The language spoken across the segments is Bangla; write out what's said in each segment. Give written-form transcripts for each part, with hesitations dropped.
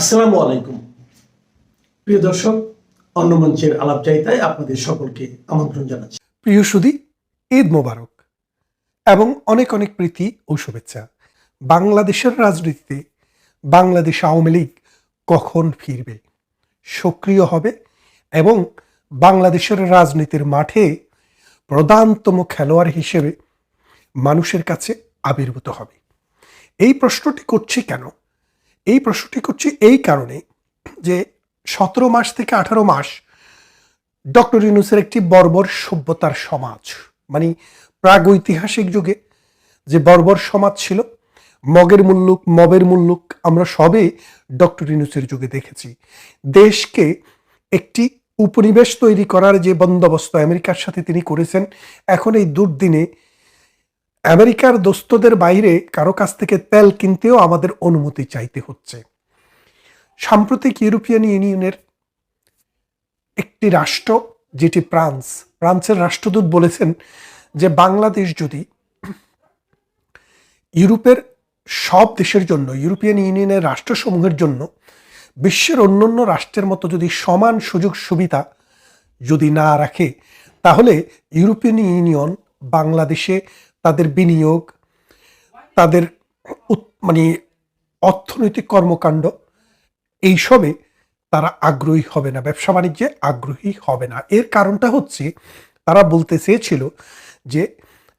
আসসালামু আলাইকুম প্রিয় দর্শক, অন্য মঞ্চের আলাপচারিতায় আপনাদের সকলকে আমন্ত্রণ জানাচ্ছি। প্রিয় সুধী, ঈদ মোবারক এবং অনেক অনেক প্রীতি ও শুভেচ্ছা। বাংলাদেশের রাজনীতিতে বাংলাদেশ আওয়ামী লীগ কখন ফিরবে, সক্রিয় হবে এবং বাংলাদেশের রাজনীতির মাঠে প্রধানতম খেলোয়াড় হিসেবে মানুষের কাছে আবির্ভূত হবে? এই প্রশ্নটি করছি কেন? এই প্রশ্নটি করছি এই কারণে যে 17 মাস থেকে 18 মাস ডক্টর ইউনূসের একটি বর্বর সভ্যতার সমাজ, মানে প্রাগৈতিহাসিক যুগে যে বর্বর সমাজ ছিল, মবের মুল্লুক আমরা সবে ডক্টর ইউনূসের যুগে দেখেছি। দেশকে একটি উপনিবেশ তৈরি করার যে বন্দোবস্ত আমেরিকার সাথে তিনি করেছেন, এখন এই দুর্দিনে আমেরিকার দোস্তদের বাইরে কারো কাছ থেকে তেল কিনতেও আমাদের অনুমতি চাইতে হচ্ছে। সাম্প্রতিক ইউরোপিয়ান ইউনিয়নের একটি রাষ্ট্র, যেটি ফ্রান্সের রাষ্ট্রদূত বলেছেন যে বাংলাদেশ যদি ইউরোপের সব দেশের জন্য, ইউরোপিয়ান ইউনিয়নের রাষ্ট্রসমূহের জন্য বিশ্বের অন্যান্য রাষ্ট্রের মতো যদি সমান সুযোগ সুবিধা যদি না রাখে, তাহলে ইউরোপিয়ান ইউনিয়ন বাংলাদেশে তাদের বিনিয়োগ, তাদের অর্থনৈতিক কর্মকাণ্ড এইসবে তারা আগ্রহী হবে না, ব্যবসা বাণিজ্যে আগ্রহী হবে না। এর কারণটা হচ্ছে, তারা বলতে চেয়েছিল যে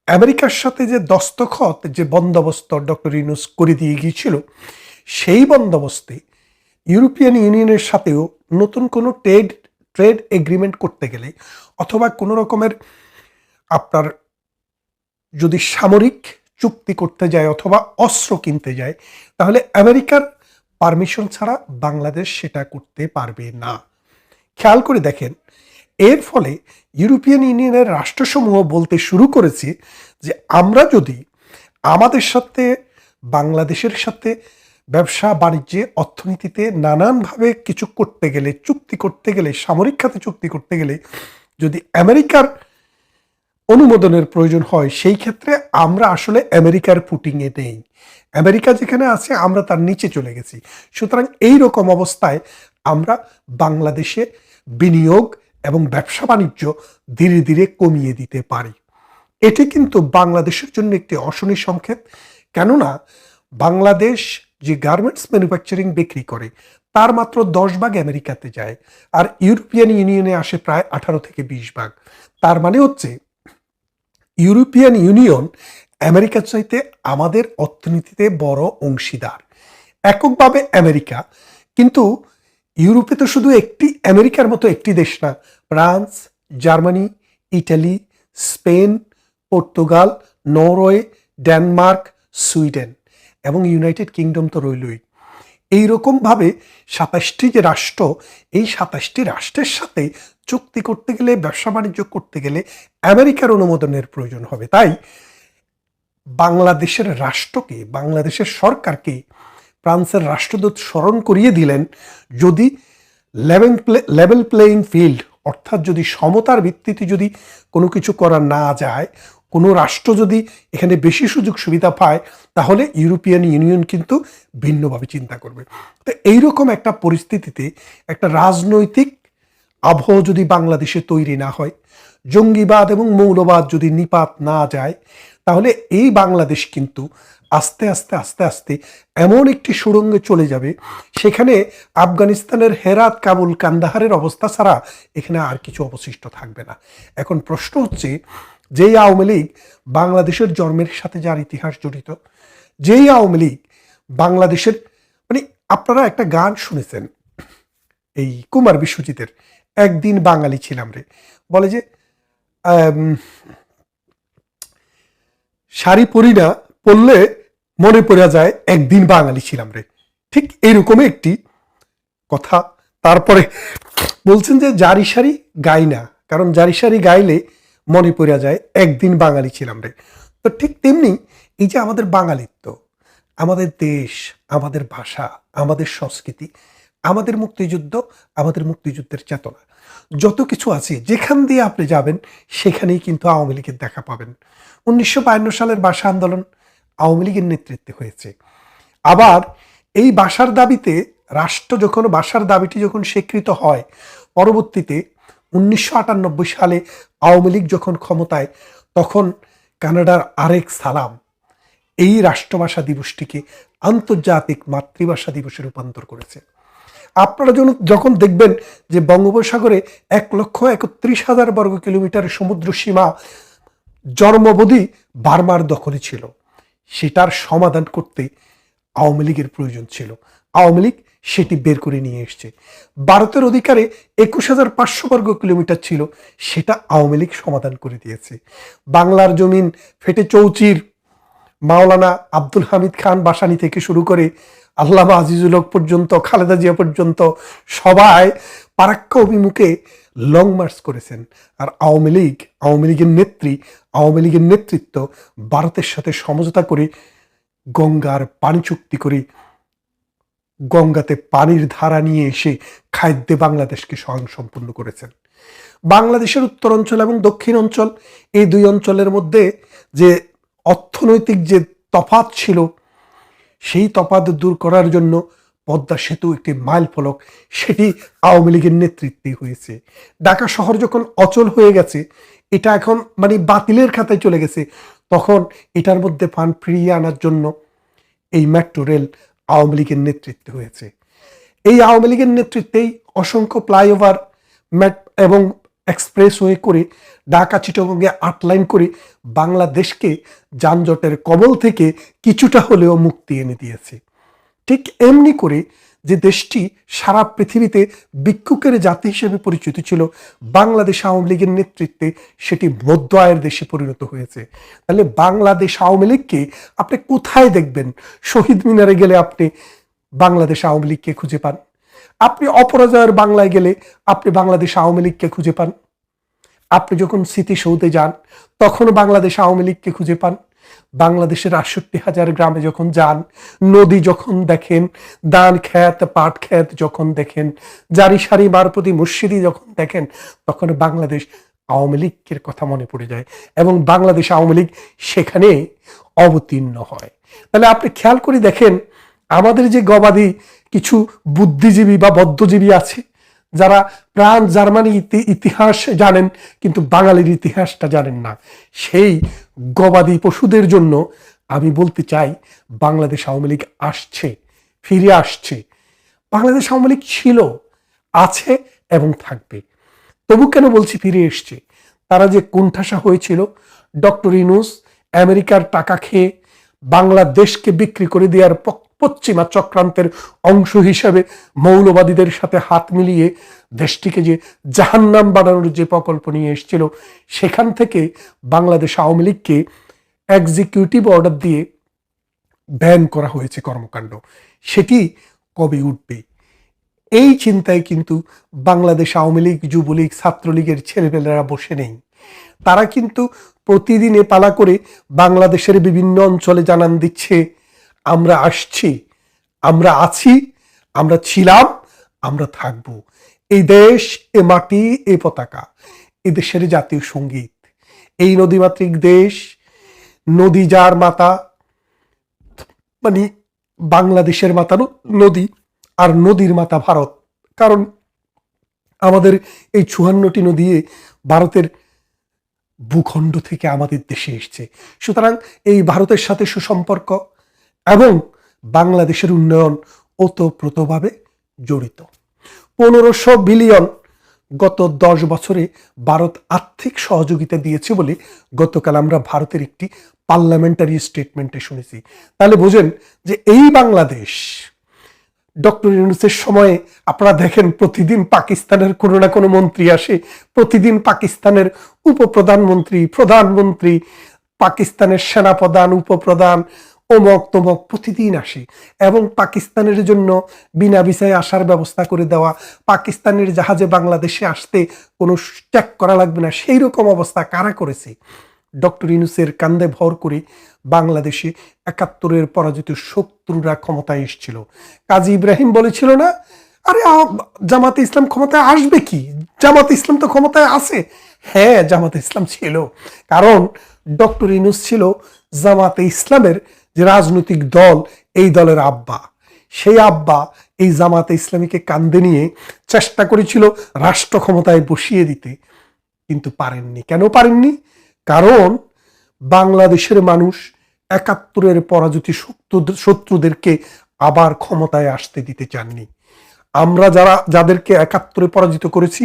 আমেরিকার সাথে যে দস্তখত, যে বন্দোবস্ত ডক্টর ইউনূস করে দিয়ে গিয়েছিল, সেই বন্দোবস্তে ইউরোপিয়ান ইউনিয়নের সাথেও নতুন কোনো ট্রেড এগ্রিমেন্ট করতে গেলে, অথবা কোনো রকমের আপনার যদি সামরিক চুক্তি করতে যায় অথবা অস্ত্র কিনতে যায়, তাহলে আমেরিকার পারমিশন ছাড়া বাংলাদেশ সেটা করতে পারবে না। খেয়াল করে দেখেন, এর ফলে ইউরোপিয়ান ইউনিয়নের রাষ্ট্রসমূহ বলতে শুরু করেছে যে আমরা যদি আমাদের সাথে, বাংলাদেশের সাথে ব্যবসা বাণিজ্যে, অর্থনীতিতে নানানভাবে কিছু করতে গেলে, চুক্তি করতে গেলে, সামরিক খাতে চুক্তি করতে গেলে যদি আমেরিকার অনুমোদনের প্রয়োজন হয়, সেই ক্ষেত্রে আমরা আসলে আমেরিকার ফুটিংয়ে নেই। আমেরিকা যেখানে আছে আমরা তার নিচে চলে গেছি। সুতরাং এই রকম অবস্থায় আমরা বাংলাদেশে বিনিয়োগ এবং ব্যবসা বাণিজ্য ধীরে ধীরে কমিয়ে দিতে পারি। এটি কিন্তু বাংলাদেশের জন্য একটি অশনি সংকেত। কেননা বাংলাদেশ যে গার্মেন্টস ম্যানুফ্যাকচারিং বিক্রি করে, তার মাত্র 10 ভাগ আমেরিকাতে যায়, আর ইউরোপিয়ান ইউনিয়নে আসে প্রায় 18 থেকে 20 ভাগ। তার মানে হচ্ছে ইউরোপিয়ান ইউনিয়ন আমেরিকার চাইতে আমাদের অর্থনীতিতে বড় অংশীদার। এককভাবে আমেরিকা, কিন্তু ইউরোপে তো শুধু একটি আমেরিকার মতো একটি দেশ না, France, Germany, Italy, Spain, Portugal, Norway, Denmark, Sweden এবং ইউনাইটেড কিংডম তো রইলই। এইরকমভাবে 27টি যে রাষ্ট্র, এই 27টি রাষ্ট্রের সাথে চুক্তি করতে গেলে, ব্যবসা বাণিজ্য করতে গেলে আমেরিকার অনুমোদনের প্রয়োজন হবে। তাই বাংলাদেশের রাষ্ট্রকে, বাংলাদেশের সরকারকে ফ্রান্সের রাষ্ট্রদূত স্মরণ করিয়ে দিলেন, যদি লেভেল প্লেইং ফিল্ড, অর্থাৎ যদি সমতার ভিত্তিতে যদি কোনো কিছু করা না যায়, কোনো রাষ্ট্র যদি এখানে বেশি সুযোগ সুবিধা পায়, তাহলে ইউরোপিয়ান ইউনিয়ন কিন্তু ভিন্নভাবে চিন্তা করবে। তো এইরকম একটা পরিস্থিতিতে একটা রাজনৈতিক আবহ যদি বাংলাদেশে তৈরি না হয়, জঙ্গিবাদ এবং মৌলবাদ যদি নিপাত না যায়, তাহলে এই বাংলাদেশ কিন্তু আস্তে আস্তে আস্তে আস্তে এমন একটি সুড়ঙ্গে চলে যাবে, সেখানে আফগানিস্তানের হেরাত, কাবুল, কান্দাহারের অবস্থা ছাড়া এখানে আর কিছু অবশিষ্ট থাকবে না। এখন প্রশ্ন হচ্ছে, যেই আওয়ামী লীগ বাংলাদেশের জন্মের সাথে যার ইতিহাস জড়িত, যেই আওয়ামী লীগ বাংলাদেশের, আপনারা একটা গান শুনেছেন এই কুমার বিশ্বজিতের, একদিন বাঙালি ছিলাম রে, বলে যে শাড়ি পরি না, পরলে মনে পড়ে যায় একদিন বাঙালি ছিলাম রে। ঠিক এইরকমই একটি কথা। তারপরে বলছেন যে জারি সারি গাই না, কারণ জারি সারি গাইলে মনে পড়ে যায় একদিন বাঙালি ছিলাম রে। তো ঠিক তেমনি এই যে আমাদের বাঙালিত্ব, আমাদের দেশ, আমাদের ভাষা, আমাদের সংস্কৃতি, আমাদের মুক্তিযুদ্ধ, আমাদের মুক্তিযুদ্ধের চেতনা, যত কিছু আছে, যেখান দিয়ে আপনি যাবেন সেখানেই কিন্তু আওয়ামী লীগের দেখা পাবেন। 1952 সালের ভাষা আন্দোলন আওয়ামী লীগের নেতৃত্বে হয়েছে। আবার এই ভাষার দাবিতে রাষ্ট্র যখন ভাষার দাবিটি যখন স্বীকৃত হয়, পরবর্তীতে 1998 সালে আওয়ামী লীগ যখন ক্ষমতায়, তখন কানাডার আরেক সালাম এই রাষ্ট্রভাষা দিবসটিকে আন্তর্জাতিক মাতৃভাষা দিবসে রূপান্তর করেছে। আপনারা যখন দেখবেন যে বঙ্গোপসাগরে 1,31,000 বর্গ কিলোমিটার সমুদ্র সীমা জন্মবধি বার্মার দখলে ছিল, সেটার সমাধান করতে আওয়ামী লীগের প্রয়োজন ছিল। আওয়ামী লীগ সেটি বের করে নিয়ে এসছে। ভারতের অধিকারে 21,500 বর্গ কিলোমিটার ছিল, সেটা আওয়ামী লীগ সমাধান করে দিয়েছে। বাংলার জমিন ফেটে চৌচির মাওলানা আব্দুল হামিদ খান বাসানি থেকে শুরু করে আল্লামা আজিজুল হক পর্যন্ত, খালেদা জিয়া পর্যন্ত সবাই পারাক্কা অভিমুখে লং মার্চ করেছেন। আর আওয়ামী লীগের নেতৃত্ব ভারতের সাথে সমঝোতা করে গঙ্গার পানি চুক্তি করে গঙ্গাতে পানির ধারা নিয়ে এসে খাদ্যে বাংলাদেশকে স্বয়ংসম্পূর্ণ করেছেন। বাংলাদেশের উত্তর অঞ্চল এবং দক্ষিণ অঞ্চল, এই দুই অঞ্চলের মধ্যে যে অর্থনৈতিক যে তফাৎ ছিল, সেই তফাৎ দূর করার জন্য পদ্মা সেতু একটি মাইল ফলক, সেটি আওয়ামী লীগের নেতৃত্বে হয়েছে। ঢাকা শহর যখন অচল হয়ে গেছে, এটা এখন মানে বাতিলের খাতায় চলে গেছে, তখন এটার মধ্যে ফান্ড ফিরিয়ে আনার জন্য এই মেট্রো রেল আওয়ামী লীগের নেতৃত্বে হয়েছে। এই আওয়ামী লীগের নেতৃত্বেই অসংখ্য ফ্লাইওভার এবং এক্সপ্রেসওয়ে করে ঢাকা চিটাগংয়ে 8 লাইন করে বাংলাদেশকে যানজটের কবল থেকে কিছুটা হলেও মুক্তি এনে দিয়েছে। ঠিক এমনি করে যে দেশটি সারা পৃথিবীতে ভিক্ষুকের জাতি হিসেবে পরিচিত ছিল, বাংলাদেশ আওয়ামী লীগের নেতৃত্বে সেটি মধ্য আয়ের দেশে পরিণত হয়েছে। তাহলে বাংলাদেশ আওয়ামী লীগকে আপনি কোথায় দেখবেন? শহীদ মিনারে গেলে আপনি বাংলাদেশ আওয়ামী লীগকে খুঁজে পান। আপনি অপরাজয়ের বাংলায় গেলে আপনি বাংলাদেশ আওয়ামী লীগকে খুঁজে পান। আপনি যখন স্মৃতিসৌধে যান, তখন বাংলাদেশ আওয়ামী লীগকে খুঁজে পান। বাংলাদেশের 68,000 গ্রামে যখন যান, নদী যখন দেখেন, ধান খেত, পাট খেত যখন দেখেন, জারি সারি মারপতি মসজিদি যখন দেখেন, তখন বাংলাদেশ আওয়ামী লীগের কথা মনে পড়ে যায় এবং বাংলাদেশ আওয়ামী লীগ সেখানে অবতীর্ণ হয়। তাহলে আপনি খেয়াল করে দেখেন, আমাদের যে গবাদি কিছু বুদ্ধিজীবী বা বদ্ধজীবী আছে, যারা প্রাণ জার্মানি ইতিহাস জানেন কিন্তু বাঙালির ইতিহাসটা জানেন না, সেই গবাদি পশুদের জন্য আমি বলতে চাই, বাংলাদেশ আওয়ামী লীগ আসছে, ফিরে আসছে। বাংলাদেশ আওয়ামী লীগ ছিল, আছে এবং থাকবে। তবু কেন বলছি ফিরে এসছে? তারা যে কোণঠাসা হয়েছিল, ডক্টর ইউনূস আমেরিকার টাকা খেয়ে বাংলাদেশকে বিক্রি করে দেওয়ার পশ্চিমা চক্রান্তের অংশ হিসাবে মৌলবাদীদের সাথে হাত মিলিয়ে দেশটিকে যে জাহান্নাম বানানোর যে প্রকল্প নিয়ে এসেছিল, সেখান থেকে বাংলাদেশ আওয়ামী লীগকে এক্সিকিউটিভ অর্ডার দিয়ে ব্যান করা হয়েছে কর্মকাণ্ড। সেটি কবে উঠবে, এই চিন্তায় কিন্তু বাংলাদেশ আওয়ামী লীগ, যুবলীগ, ছাত্রলীগের ছেলেপেলেরা বসে নেই। তারা কিন্তু প্রতিদিনে পালা করে বাংলাদেশের বিভিন্ন অঞ্চলে জানান দিচ্ছে, আমরা আসছি, আমরা আছি, আমরা ছিলাম, আমরা থাকব। এই দেশ, এ মাটি, এ পতাকা, এ দেশের জাতীয় সঙ্গীত। এই নদীমাতৃক দেশ, নদী যার মাতা, মানে বাংলাদেশের মাতা নদী, আর নদীর মাতা ভারত। কারণ আমাদের এই 54টি নদী ভারতের ভূখণ্ড থেকে আমাদের দেশে এসছে। সুতরাং এই ভারতের সাথে সুসম্পর্ক এবং বাংলাদেশের উন্নয়ন ওতপ্রোতভাবে জড়িত। 1500 বিলিয়ন গত 10 বছরে ভারত আর্থিক সহযোগিতা দিয়েছে বলে গতকাল আমরা ভারতের একটি পার্লামেন্টারি স্টেটমেন্টে শুনেছি। তাহলে বোঝেন যে এই বাংলাদেশ ডক্টর ইউনূসের সময়ে আপনারা দেখেন প্রতিদিন পাকিস্তানের কোনো না কোনো মন্ত্রী আসে, প্রতিদিন পাকিস্তানের উপপ্রধানমন্ত্রী, প্রধানমন্ত্রী, পাকিস্তানের সেনাপ্রধান, উপপ্রধান, অমক তমক প্রতিদিন আসে এবং পাকিস্তানের জন্য বিনা ভিসায় আসার ব্যবস্থা করে দেওয়া, পাকিস্তানের জাহাজে বাংলাদেশে আসতে কোনো চেক করা লাগবে না, সেই রকম অবস্থা কারা করেছে? ডক্টর ইউনূসের কান্দে ভর করে বাংলাদেশে 71-এর পরাজিত শত্রুরা ক্ষমতায় এসেছিল। কাজী ইব্রাহিম বলেছিল না, আরে জামাতে ইসলাম ক্ষমতায় আসবে কি, জামাতে ইসলাম তো ক্ষমতায় আছে। হ্যাঁ, জামাতে ইসলাম ছিল, কারণ ডক্টর ইউনূস ছিল জামাতে ইসলামের যে রাজনৈতিক দল, এই দলের আব্বা। সেই আব্বা এই জামাতে ইসলামীকে কান্দে নিয়ে চেষ্টা করেছিল রাষ্ট্র ক্ষমতায় বসিয়ে দিতে, কিন্তু পারেননি। কেন পারেননি? কারণ বাংলাদেশের মানুষ ৭১-এর পরাজিত শত্রুদেরকে আবার ক্ষমতায় আসতে দিতে চাননি। আমরা যাদেরকে ৭১-এ পরাজিত করেছি,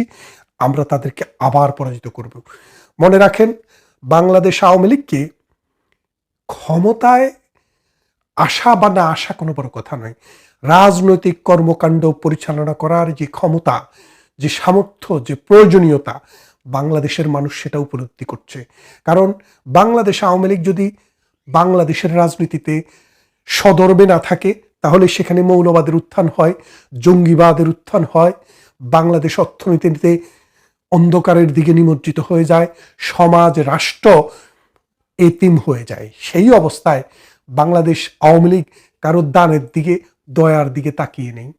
আমরা তাদেরকে আবার পরাজিত করব। মনে রাখেন, বাংলাদেশ আওয়ামী লীগকে ক্ষমতায় আসা বা না আসা কোনো বড় কথা নয়। রাজনৈতিক কর্মকাণ্ড পরিচালনা করার যে ক্ষমতা, যে সামর্থ্য, যে প্রয়োজনীয়তা, বাংলাদেশের মানুষ সেটা উপলব্ধি করছে। কারণ বাংলাদেশ আওয়ামী লীগ যদি বাংলাদেশের রাজনীতিতে সদর্বে না থাকে, তাহলে সেখানে মৌলবাদের উত্থান হয়, জঙ্গিবাদের উত্থান হয়, বাংলাদেশ অর্থনীতিতে অন্ধকারের দিকে নিমজ্জিত হয়ে যায়, সমাজ রাষ্ট্র এতিম হয়ে যায়। সেই অবস্থায় বাংলাদেশ আওয়ামী লীগ কারোর দানের দিকে, দয়ার দিকে তাকিয়ে নেই।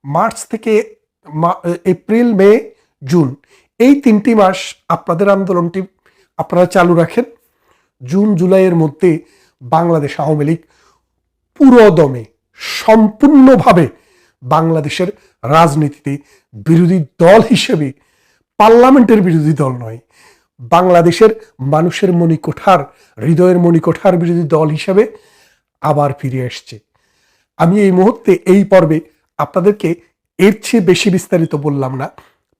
মার্চ থেকে এপ্রিল, মে, জুন, এই 3টি মাস আপনাদের আন্দোলনটি আপনারা চালু রাখেন। জুন জুলাইয়ের মধ্যে বাংলাদেশ আওয়ামী লীগ পুরোদমে সম্পূর্ণভাবে বাংলাদেশের রাজনীতিতে বিরোধী দল হিসেবে, পার্লামেন্টের বিরোধী দল নয়, বাংলাদেশের মানুষের মণিকোঠার, হৃদয়ের মণিকোঠার বিরোধী দল হিসেবে আবার ফিরে আসছে। আমি এই মুহূর্তে এই পর্বে আপনাদেরকে এর চেয়ে বেশি বিস্তারিত বললাম না,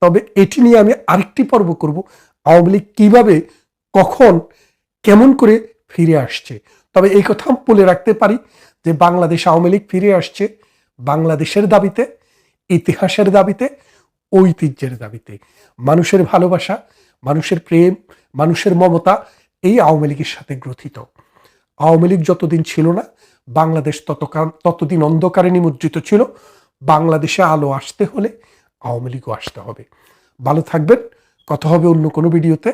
তবে এটি নিয়ে আমি আরেকটি পর্ব করব, আওয়ামী লীগ কীভাবে, কখন, কেমন করে ফিরে আসছে। তবে এই কথা বলে রাখতে পারি যে বাংলাদেশ আওয়ামী লীগ ফিরে আসছে বাংলাদেশের দাবিতে, ইতিহাসের দাবিতে, ঐতিহ্যের দাবিতে। মানুষের ভালোবাসা, মানুষের প্রেম, মানুষের মমতা এই আওয়ামী লীগের সাথে গ্রথিত। আওয়ামী লীগ যতদিন ছিল না, বাংলাদেশ ততদিন অন্ধকারে নিমজ্জিত ছিল। বাংলাদেশে আলো আসতে হলে আওয়ামী লীগও আসতে হবে। ভালো থাকবেন। কথা হবে অন্য কোনো ভিডিওতে,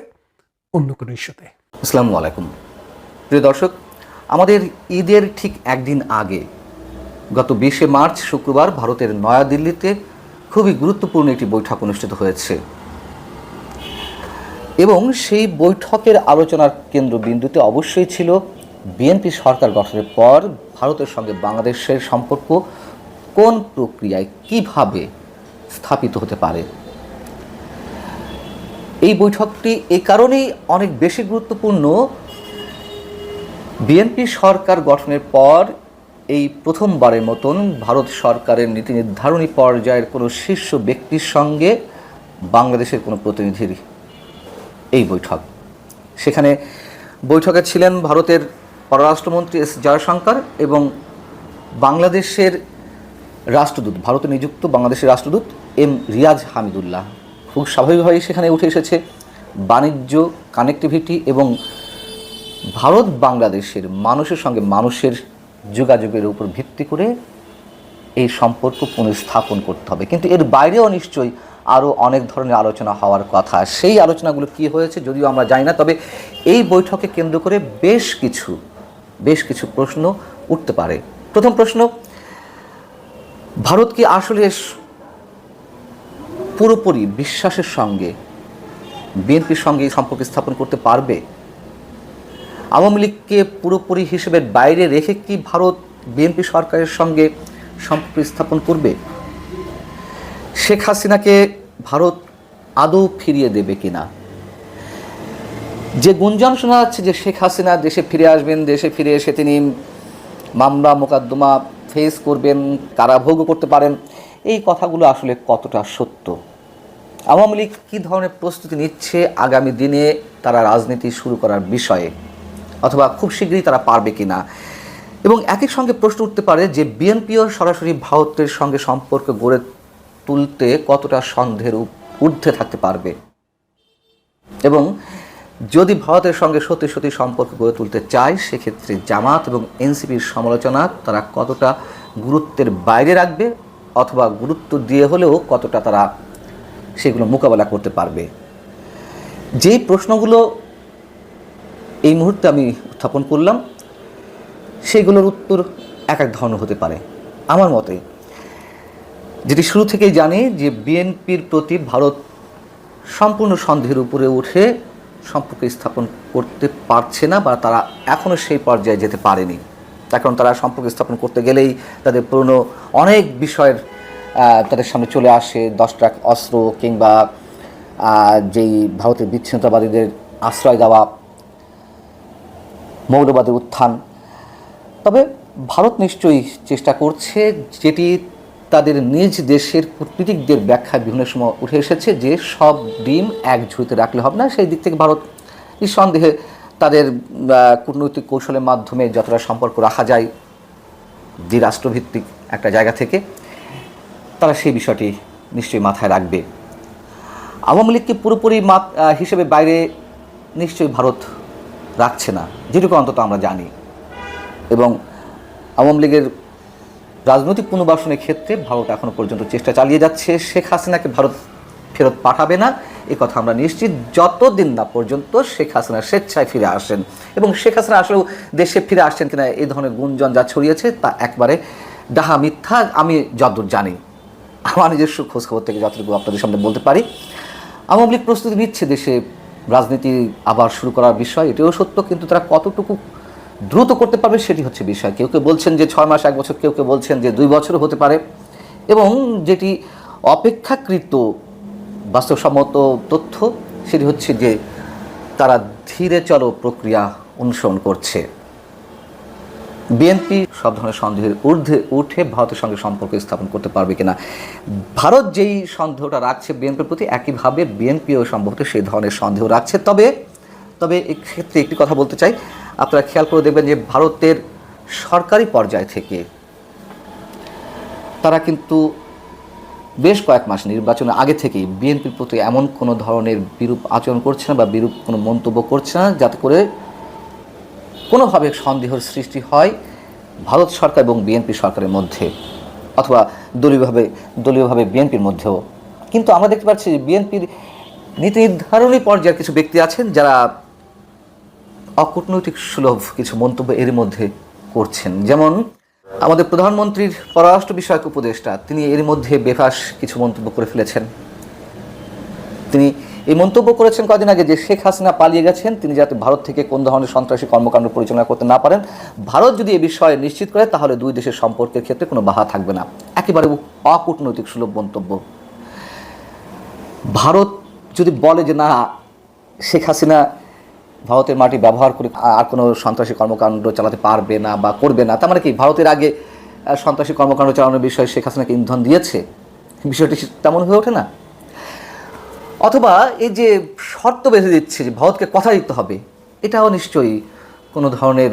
অন্য কোনো ইস্যুতে। আসসালামু আলাইকুম প্রিয় দর্শক, আমাদের ঈদের ঠিক একদিন আগে গত 20শে মার্চ শুক্রবার ভারতের নয়াদিল্লিতে খুবই গুরুত্বপূর্ণ একটি বৈঠক অনুষ্ঠিত হয়েছে এবং সেই বৈঠকের আলোচনার কেন্দ্রবিন্দুতে অবশ্যই ছিল বিএনপি সরকার গঠনের পর ভারতের সঙ্গে বাংলাদেশের সম্পর্ক কোন প্রক্রিয়ায় কিভাবে স্থাপিত হতে পারে। এই বৈঠকটি এই কারণেই অনেক বেশি গুরুত্বপূর্ণ, বিএনপি সরকার গঠনের পর এই প্রথমবারের মতন ভারত সরকারের নীতি নির্ধারণী পর্যায়ের কোনো শীর্ষ ব্যক্তির সঙ্গে বাংলাদেশের কোনো প্রতিনিধির এই বৈঠক। সেখানে বৈঠকে ছিলেন ভারতের পররাষ্ট্রমন্ত্রী এস জয়শঙ্কর এবং বাংলাদেশের রাষ্ট্রদূত, ভারতে নিযুক্ত বাংলাদেশের রাষ্ট্রদূত এম রিয়াজ হামিদুল্লাহ। খুব স্বাভাবিকভাবেই সেখানে উঠে এসেছে বাণিজ্য, কানেক্টিভিটি এবং ভারত বাংলাদেশের মানুষের সঙ্গে মানুষের যোগাযোগের উপর ভিত্তি করে এই সম্পর্ক পুনঃস্থাপন করতে হবে। কিন্তু এর বাইরেও নিশ্চয়ই আরও অনেক ধরনের আলোচনা হওয়ার কথা। সেই আলোচনাগুলো কী হয়েছে যদিও আমরা জানি না, তবে এই বৈঠকে কেন্দ্র করে বেশ কিছু প্রশ্ন উঠতে পারে। প্রথম প্রশ্ন, ভারত কি আসলে পুরোপুরি বিশ্বাসের সঙ্গে বিএনপির সঙ্গে এই সম্পর্ক স্থাপন করতে পারবে? আওয়ামী লীগকে পুরোপুরি হিসেবের বাইরে রেখে কি ভারত বিএনপি সরকারের সঙ্গে সম্পর্ক স্থাপন করবে? শেখ হাসিনাকে ভারত আদৌ ফিরিয়ে দেবে কিনা? যে গুঞ্জন শোনা যাচ্ছে যে শেখ হাসিনা দেশে ফিরে আসবেন, দেশে ফিরে এসে তিনি মামলা মোকদ্দমা ফেস করবেন, কারাভোগও করতে পারেন, এই কথাগুলো আসলে কতটা সত্য? আওয়ামী লীগ কী ধরনের প্রস্তুতি নিচ্ছে আগামী দিনে তারা রাজনীতি শুরু করার বিষয়ে, অথবা খুব শীঘ্রই তারা পারবে কিনা? এবং একই সঙ্গে প্রশ্ন উঠতে পারে যে বিএনপিও সরাসরি ভারতের সঙ্গে সম্পর্ক গড়ে তুলতে কতটা সন্দেহের ঊর্ধ্বে থাকতে পারবে, এবং যদি ভারতের সঙ্গে সত্যি সম্পর্ক গড়ে তুলতে চায় সেক্ষেত্রে জামাত এবং এনসিপির সমালোচনা তারা কতটা গুরুত্বের বাইরে রাখবে, অথবা গুরুত্ব দিয়ে হলেও কতটা তারা সেগুলো মোকাবেলা করতে পারবে। যেই প্রশ্নগুলো এই মুহূর্তে আমি উত্থাপন করলাম সেগুলোর উত্তর এক ধরনের হতে পারে। আমার মতে যেটি শুরু থেকেই জানি যে বিএনপির প্রতি ভারত সম্পূর্ণ সন্দেহের উপরে উঠে সম্পর্ক স্থাপন করতে পারছে না, বা তারা এখনও সেই পর্যায়ে যেতে পারেনি। তার কারণ তারা সম্পর্ক স্থাপন করতে গেলেই তাদের পুরনো অনেক বিষয়ের তাদের সামনে চলে আসে, 10 ট্রাক অস্ত্র কিংবা যেই ভারতের বিচ্ছিন্নতাবাদীদের আশ্রয় দেওয়া, মৌলবাদের উত্থান। তবে ভারত নিশ্চয়ই চেষ্টা করছে, যেটি তাদের নিজ দেশের কূটনীতিকদের ব্যাখ্যা বিভিন্ন সময় উঠে এসেছে, যে সব ডিম এক ঝুড়িতে রাখলে হবে না। সেই দিক থেকে ভারত নিঃসন্দেহে তাদের কূটনৈতিক কৌশলের মাধ্যমে যতটা সম্পর্ক রাখা যায় দ্বিরাষ্ট্রভিত্তিক একটা জায়গা থেকে, তারা সেই বিষয়টি নিশ্চয়ই মাথায় রাখবে। আওয়ামী লীগকে পুরোপুরি হিসেবে বাইরে নিশ্চয়ই ভারত রাখছে না, যেটুকু অন্তত আমরা জানি। এবং আওয়ামী লীগের রাজনৈতিক পুনর্বাসনের ক্ষেত্রে ভারত এখনও পর্যন্ত চেষ্টা চালিয়ে যাচ্ছে। শেখ হাসিনাকে ভারত ফেরত পাঠাবে না, এ কথা আমরা নিশ্চিত, যতদিন না পর্যন্ত শেখ হাসিনা স্বেচ্ছায় ফিরে আসেন। এবং শেখ হাসিনা আসলেও দেশে ফিরে আসছেন কিনা এই ধরনের গুঞ্জন যা ছড়িয়েছে তা একবারে ডাহা মিথ্যা। আমি যতদূর জানি, আমার নিজস্ব খোঁজখবর থেকে যতটুকু আপনাদের সামনে বলতে পারি, আওয়ামী লীগ প্রস্তুতি নিচ্ছে দেশে রাজনীতি আবার শুরু করার বিষয়, এটাও সত্য। কিন্তু তারা কতটুকু দ্রুত করতে পারবে সেটি হচ্ছে বিষয়। কেউ কেউ বলছেন যে 6 মাস 1 বছর, কেউ কেউ বলছেন যে 2 বছরও হতে পারে। এবং যেটি অপেক্ষাকৃত বাস্তবসম্মত তথ্য সেটি হচ্ছে যে তারা ধীরে চলো প্রক্রিয়া অনুসরণ করছে। বিএনপি সব ধরনের সন্দেহের ঊর্ধ্বে উঠে ভারতের সঙ্গে সম্পর্ক স্থাপন করতে পারবে কিনা, ভারত যেই সন্দেহটা রাখছে বিএনপির প্রতি, একইভাবে বিএনপিও সম্ভবত সেই ধরনের সন্দেহ রাখছে। তবে এক্ষেত্রে একটি কথা বলতে চাই, আপনারা খেয়াল করে দেখবেন যে ভারতের সরকারি পর্যায় থেকে তারা কিন্তু বেশ কয়েক মাস নির্বাচনের আগে থেকেই বিএনপির প্রতি এমন কোনো ধরনের বিরূপ আচরণ করছে না বা বিরূপ কোনো মন্তব্য করছে না, যাতে করে কোনোভাবে সন্দেহের সৃষ্টি হয় ভারত সরকার এবং বিএনপি সরকারের মধ্যে, অথবা দলীয়ভাবে বিএনপির মধ্যেও। কিন্তু আমরা দেখতে পাচ্ছি যে বিএনপির নীতি নির্ধারণী পর্যায়ের কিছু ব্যক্তি আছেন যারা অকূটনৈতিক সুলভ কিছু মন্তব্য এর মধ্যে করছেন। যেমন আমাদের প্রধানমন্ত্রীর পররাষ্ট্র বিষয়ক উপদেষ্টা, তিনি এর মধ্যে বেফাঁস কিছু মন্তব্য করে ফেলেছেন। তিনি এই মন্তব্য করেছেন কদিন আগে যে শেখ হাসিনা পালিয়ে গেছেন, তিনি যাতে ভারত থেকে কোন ধরনের সন্ত্রাসী কর্মকাণ্ড পরিচালনা করতে না পারেন। ভারত যদি এ বিষয়ে নিশ্চিত করে তাহলে দুই দেশের সম্পর্কের ক্ষেত্রে কোনো বাধা থাকবে না। একেবারে অকূটনৈতিক সুলভ মন্তব্য। ভারত যদি বলে যে না, শেখ হাসিনা ভারতের মাটি ব্যবহার করে আর কোনো সন্ত্রাসী কর্মকাণ্ড চালাতে পারবে না বা করবে না, তার মানে কি ভারতের আগে সন্ত্রাসী কর্মকাণ্ড চালানোর বিষয়ে শেখ হাসিনাকে ইন্ধন দিয়েছে? বিষয়টি তেমন হয়ে ওঠে না। অথবা এই যে শর্ত বেঁধে দিচ্ছে যে ভারতকে কথা দিতে হবে, এটাও নিশ্চয়ই কোনো ধরনের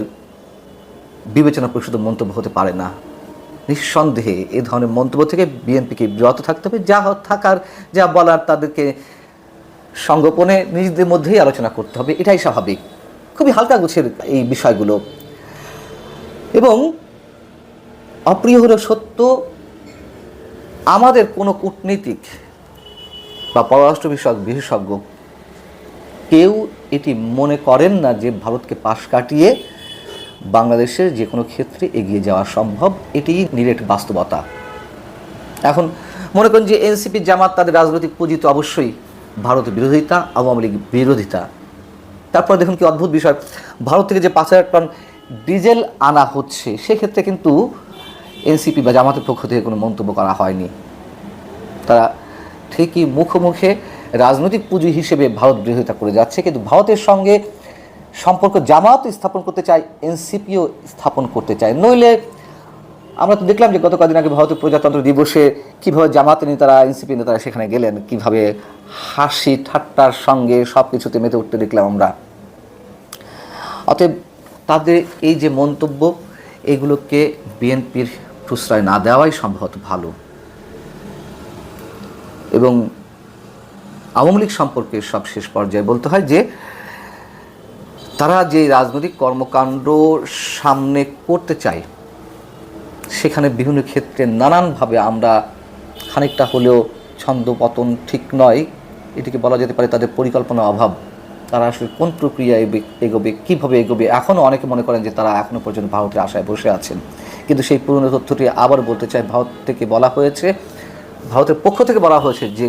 বিবেচনা প্রসূত মন্তব্য হতে পারে না। নিঃসন্দেহে এই ধরনের মন্তব্য থেকে বিএনপিকে বিরত থাকতে হবে। যা থাকার, যা বলার তাদেরকে সংগোপনে নিজেদের মধ্যেই আলোচনা করতে হবে, এটাই স্বাভাবিক। খুবই হালকা গুছের এই বিষয়গুলো। এবং অপ্রিয় হলো সত্য, আমাদের কোনো কূটনীতিক বা পররাষ্ট্র বিষয়ক বিশেষজ্ঞ কেউ এটি মনে করেন না যে ভারতকে পাশ কাটিয়ে বাংলাদেশের যে কোনো ক্ষেত্রে এগিয়ে যাওয়া সম্ভব। এটি নিরেট বাস্তবতা। এখন মনে করেন যে এনসিপি জামাত তাদের রাজনৈতিক পুঁজি তো অবশ্যই ভারত বিরোধিতা, আওয়ামী লীগ বিরোধিতা। তারপর দেখুন কি অদ্ভুত বিষয়, ভারত থেকে যে 5,000 টন ডিজেল আনা হচ্ছে সেক্ষেত্রে কিন্তু এনসিপি বা জামাতের পক্ষ থেকে কোনো মন্তব্য করা হয়নি। তারা ঠিকই মুখোমুখে রাজনৈতিক পুঁজি হিসেবে ভারত বিরোধিতা করে যাচ্ছে, কিন্তু ভারতের সঙ্গে সম্পর্ক জামাত স্থাপন করতে চায়, এনসিপিও স্থাপন করতে চায়। নইলে আমরা তো দেখলাম যে গত কদিন আগে ভারতের প্রজাতন্ত্র দিবসে কীভাবে জামাতের নেতারা, এনসিপি নেতারা সেখানে গেলেন, কিভাবে হাসি ঠাট্টার সঙ্গে সব কিছুতে মেতে উঠতে দেখলাম আমরা। অতএব তাদের এই যে মন্তব্য, এগুলোকে বিএনপির প্রশ্রয় না দেওয়াই সম্ভবত ভালো। এবং আওয়ামী লীগ সম্পর্কে সব শেষ পর্যায়ে বলতে হয় যে তারা যে রাজনৈতিক কর্মকাণ্ড সামনে করতে চায় সেখানে বিভিন্ন ক্ষেত্রে নানানভাবে আমরা খানিকটা হলেও ছন্দপতন ঠিক নয়, এটিকে বলা যেতে পারে তাদের পরিকল্পনা অভাব। তারা আসলে কোন প্রক্রিয়া এগোবে, কীভাবে এগোবে, এখনও অনেকে মনে করেন যে তারা এখনও পর্যন্ত ভারতের আশায় বসে আছেন। কিন্তু সেই পুরনো তথ্যটি আবার বলতে চাই, ভারতের পক্ষ থেকে বলা হয়েছে যে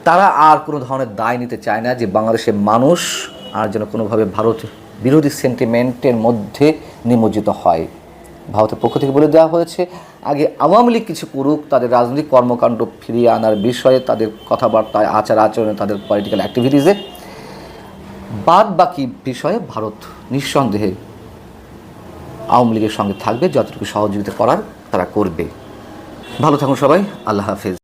তারা আর কোনো ধরনের দায় নিতে চায় না যে বাংলাদেশের মানুষ আর যেন কোনোভাবে ভারত বিরোধী সেন্টিমেন্টের মধ্যে নিমজ্জিত হয়। ভারতের পক্ষ থেকে বলে দেওয়া হয়েছে আগে আওয়ামী লীগ কিছু করুক, তাদের রাজনৈতিক কর্মকাণ্ড ফিরিয়ে আনার বিষয়ে, তাদের কথাবার্তায়, আচার আচরণে, তাদের পলিটিক্যাল অ্যাক্টিভিটিসে, বাদ বাকি বিষয়ে ভারত নিঃসন্দেহে আওয়ামী লীগের সঙ্গে থাকবে, যতটুকু সহযোগিতা করার তারা করবে। ভালো থাকুন সবাই, আল্লাহ হাফেজ।